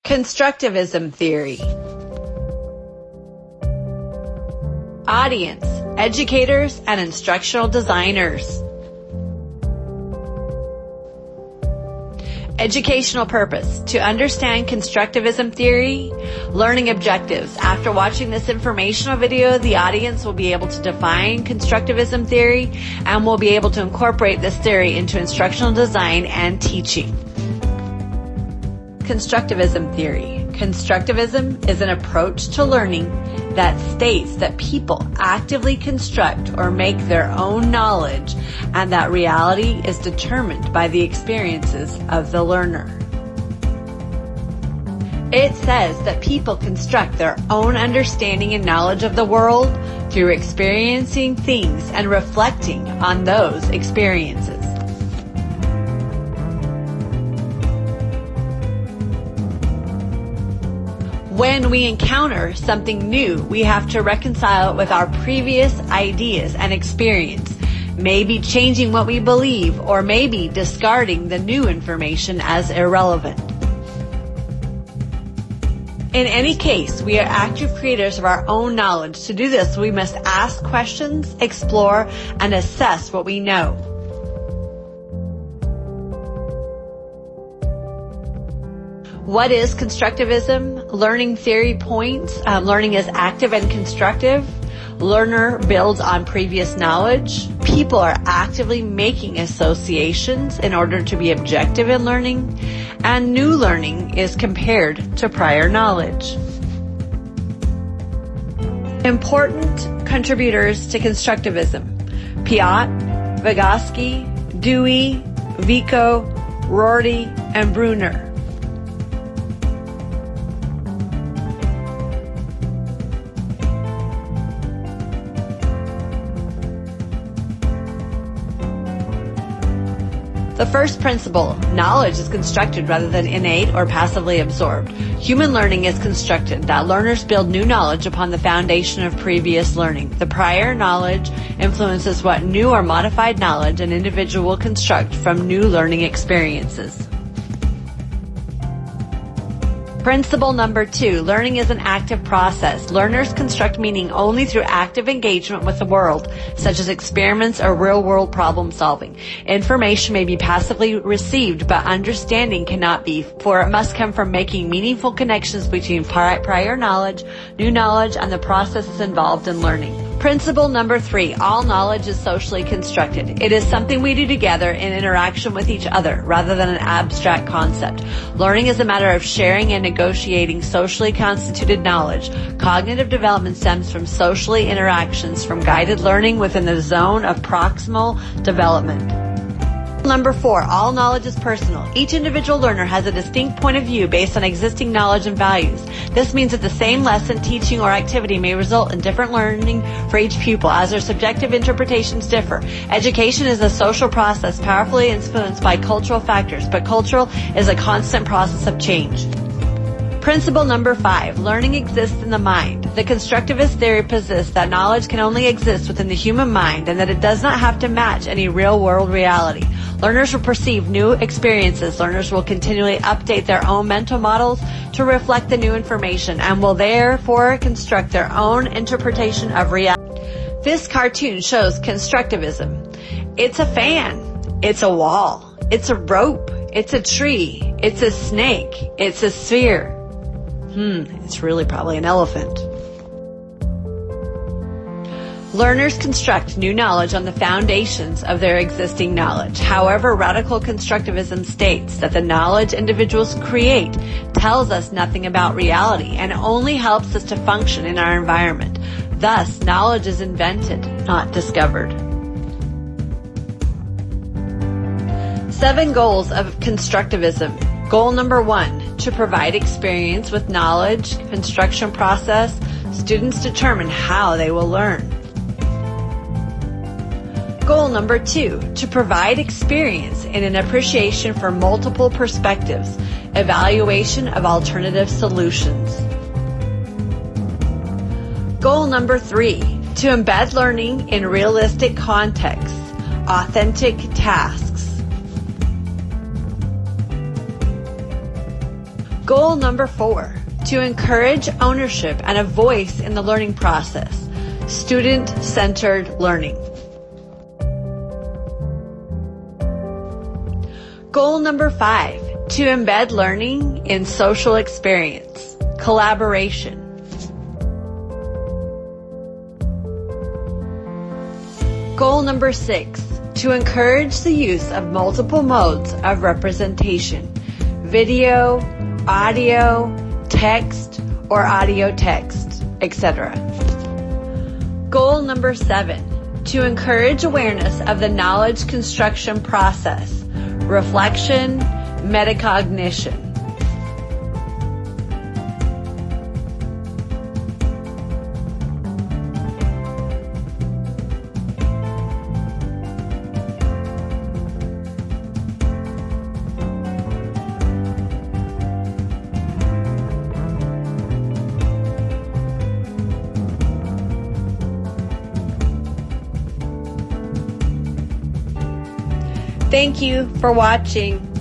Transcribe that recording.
Constructivism theory. Audience, educators, and instructional designers. Educational purpose. To understand constructivism theory, learning objectives. After watching this informational video, the audience will be able to define constructivism theory and will be able to incorporate this theory into instructional design and teaching. Constructivism theory. Constructivism is an approach to learning that states that people actively construct or make their own knowledge and that reality is determined by the experiences of the learner. It says that people construct their own understanding and knowledge of the world through experiencing things and reflecting on those experiences. When we encounter something new, we have to reconcile it with our previous ideas and experience, maybe changing what we believe or maybe discarding the new information as irrelevant. In any case, we are active creators of our own knowledge. To do this, we must ask questions, explore, and assess what we know. What is constructivism? Learning theory points. Learning is active and constructive. Learner builds on previous knowledge. People are actively making associations in order to be objective in learning. And new learning is compared to prior knowledge. Important contributors to constructivism: Piaget, Vygotsky, Dewey, Vico, Rorty, and Bruner. The first principle, knowledge is constructed rather than innate or passively absorbed. Human learning is constructed, that learners build new knowledge upon the foundation of previous learning. The prior knowledge influences what new or modified knowledge an individual will construct from new learning experiences. Principle number 2, learning is an active process. Learners construct meaning only through active engagement with the world, such as experiments or real-world problem solving. Information may be passively received, but understanding cannot be, for it must come from making meaningful connections between prior knowledge, new knowledge, and the processes involved in learning. Principle number 3, all knowledge is socially constructed. It is something we do together in interaction with each other, rather than an abstract concept. Learning is a matter of sharing and negotiating socially constituted knowledge. Cognitive development stems from socially interactions, from guided learning within the zone of proximal development. Number 4, all knowledge is personal. Each individual learner has a distinct point of view based on existing knowledge and values. This means that the same lesson, teaching, or activity may result in different learning for each pupil, as their subjective interpretations differ. Education is a social process powerfully influenced by cultural factors, but cultural is a constant process of change. Principle number 5, learning exists in the mind. The constructivist theory posits that knowledge can only exist within the human mind and that it does not have to match any real-world reality. Learners will perceive new experiences. Learners will continually update their own mental models to reflect the new information and will therefore construct their own interpretation of reality. This cartoon shows constructivism. It's a fan. It's a wall. It's a rope. It's a tree. It's a snake. It's a sphere. It's really probably an elephant. Learners construct new knowledge on the foundations of their existing knowledge. However, radical constructivism states that the knowledge individuals create tells us nothing about reality and only helps us to function in our environment. Thus, knowledge is invented, not discovered. 7 goals of constructivism. Goal number 1, to provide experience with knowledge construction process. Students determine how they will learn. Goal number 2, to provide experience in an appreciation for multiple perspectives, evaluation of alternative solutions. Goal number 3, to embed learning in realistic contexts, authentic tasks. Goal number 4, to encourage ownership and a voice in the learning process. Student-centered learning. Goal number 5, to embed learning in social experience. Collaboration. Goal number 6, to encourage the use of multiple modes of representation. Video, audio, text, or audio text, etc. Goal number 7, to encourage awareness of the knowledge construction process. Reflection, metacognition. Thank you for watching.